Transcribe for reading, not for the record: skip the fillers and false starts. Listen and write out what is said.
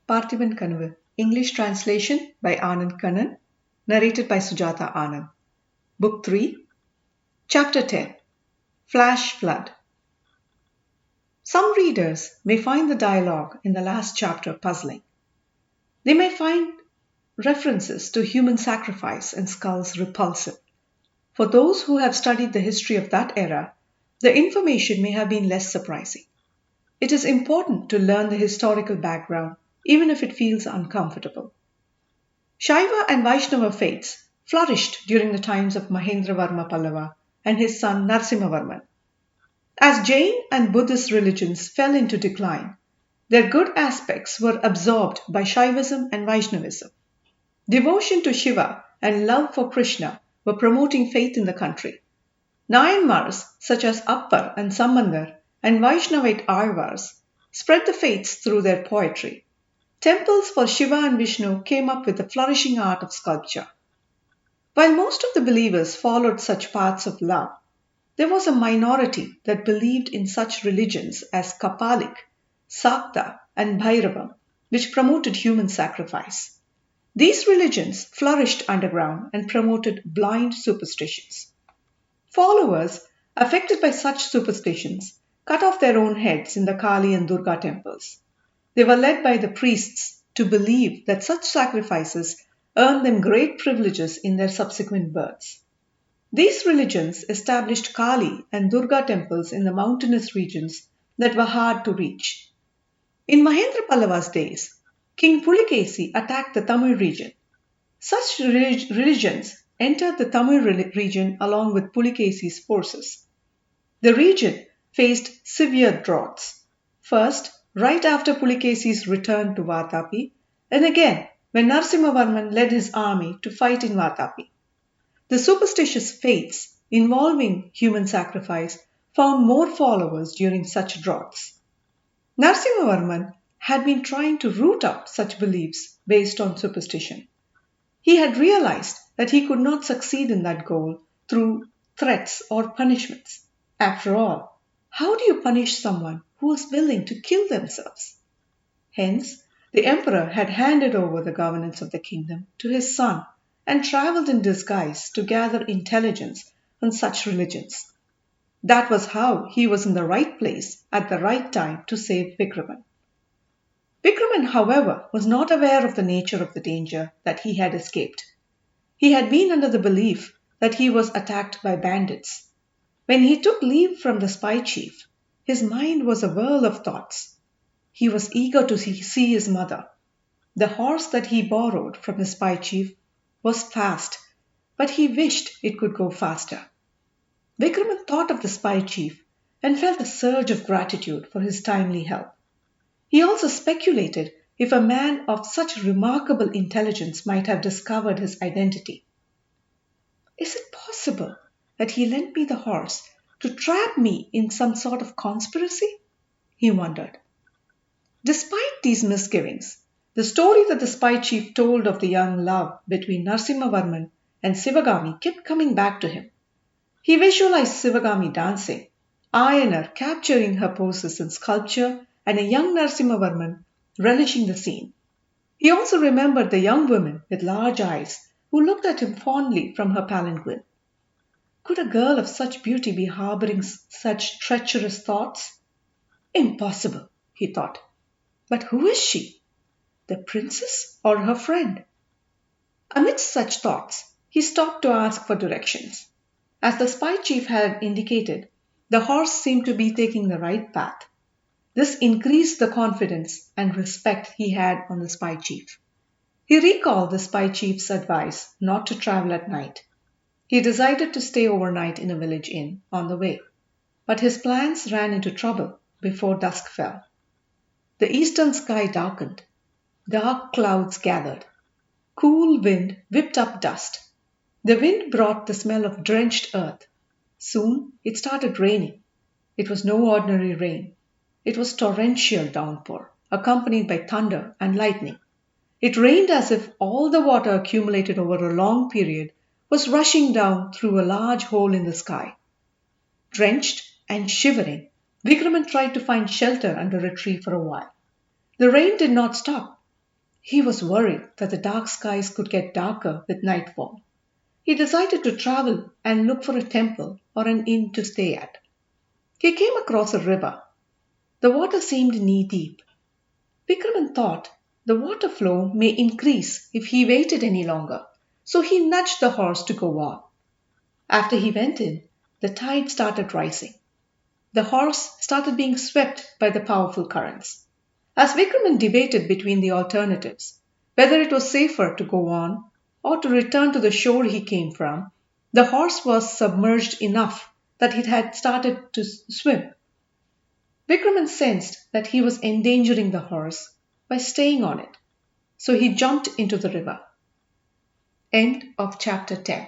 Parthiban Kanavu. English translation by Anand Kannan. Narrated by Sujatha Anand. Book 3. Chapter 10. Flash Flood. Some readers may find the dialogue in the last chapter puzzling. They may find references to human sacrifice and skulls repulsive. For those who have studied the history of that era, the information may have been less surprising. It is important to learn the historical background, even if it feels uncomfortable. Shaiva and Vaishnava faiths flourished during the times of Mahendravarma Pallava and his son Narasimhavarman. As Jain and Buddhist religions fell into decline, their good aspects were absorbed by Shaivism and Vaishnavism. Devotion to Shiva and love for Krishna were promoting faith in the country. Nayanmars such as Appar and Sambandar and Vaishnavite Alvars spread the faiths through their poetry. Temples for Shiva and Vishnu came up with the flourishing art of sculpture. While most of the believers followed such paths of love, there was a minority that believed in such religions as Kapalik, Sakta, and Bhairava, which promoted human sacrifice. These religions flourished underground and promoted blind superstitions. Followers, affected by such superstitions, cut off their own heads in the Kali and Durga temples. They were led by the priests to believe that such sacrifices earned them great privileges in their subsequent births. These religions established Kali and Durga temples in the mountainous regions that were hard to reach. In Mahendra Pallava's days, King Pulikesi attacked the Tamil region. Such religions entered the Tamil region along with Pulikesi's forces. The region faced severe droughts. First, right after Pulikesi's return to Vatapi, and again when Narasimhavarman led his army to fight in Vatapi. The superstitious faiths involving human sacrifice found more followers during such droughts. Narasimhavarman had been trying to root out such beliefs based on superstition. He had realized that he could not succeed in that goal through threats or punishments. After all, how do you punish someone who is willing to kill themselves? Hence, the emperor had handed over the governance of the kingdom to his son and travelled in disguise to gather intelligence on such religions. That was how he was in the right place at the right time to save Vikraman. Vikraman, however, was not aware of the nature of the danger that he had escaped. He had been under the belief that he was attacked by bandits. When he took leave from the spy chief, his mind was a whirl of thoughts. He was eager to see his mother. The horse that he borrowed from the spy chief was fast, but he wished it could go faster. Vikraman thought of the spy chief and felt a surge of gratitude for his timely help. He also speculated if a man of such remarkable intelligence might have discovered his identity. Is it possible that he lent me the horse to trap me in some sort of conspiracy? He wondered. Despite these misgivings, the story that the spy chief told of the young love between Narasimhavarman and Sivagami kept coming back to him. He visualized Sivagami dancing, Ayanar capturing her poses in sculpture, and a young Narasimhavarman relishing the scene. He also remembered the young woman with large eyes who looked at him fondly from her palanquin. Could a girl of such beauty be harboring such treacherous thoughts? Impossible, he thought. But who is she? The princess or her friend? Amidst such thoughts, he stopped to ask for directions. As the spy chief had indicated, the horse seemed to be taking the right path. This increased the confidence and respect he had on the spy chief. He recalled the spy chief's advice not to travel at night. He decided to stay overnight in a village inn on the way, but his plans ran into trouble before dusk fell. The eastern sky darkened. Dark clouds gathered. Cool wind whipped up dust. The wind brought the smell of drenched earth. Soon it started raining. It was no ordinary rain. It was torrential downpour, accompanied by thunder and lightning. It rained as if all the water accumulated over a long period was rushing down through a large hole in the sky. Drenched and shivering, Vikraman tried to find shelter under a tree for a while. The rain did not stop, He was worried that the dark skies could get darker with nightfall. He decided to travel and look for a temple or an inn to stay at. He came across a river. The water seemed knee-deep. Vikraman thought the water flow may increase if he waited any longer, so he nudged the horse to go on. After he went in, the tide started rising. The horse started being swept by the powerful currents. As Vikraman debated between the alternatives, whether it was safer to go on or to return to the shore he came from, the horse was submerged enough that it had started to swim. Vikraman sensed that he was endangering the horse by staying on it, so he jumped into the river. End of chapter 10.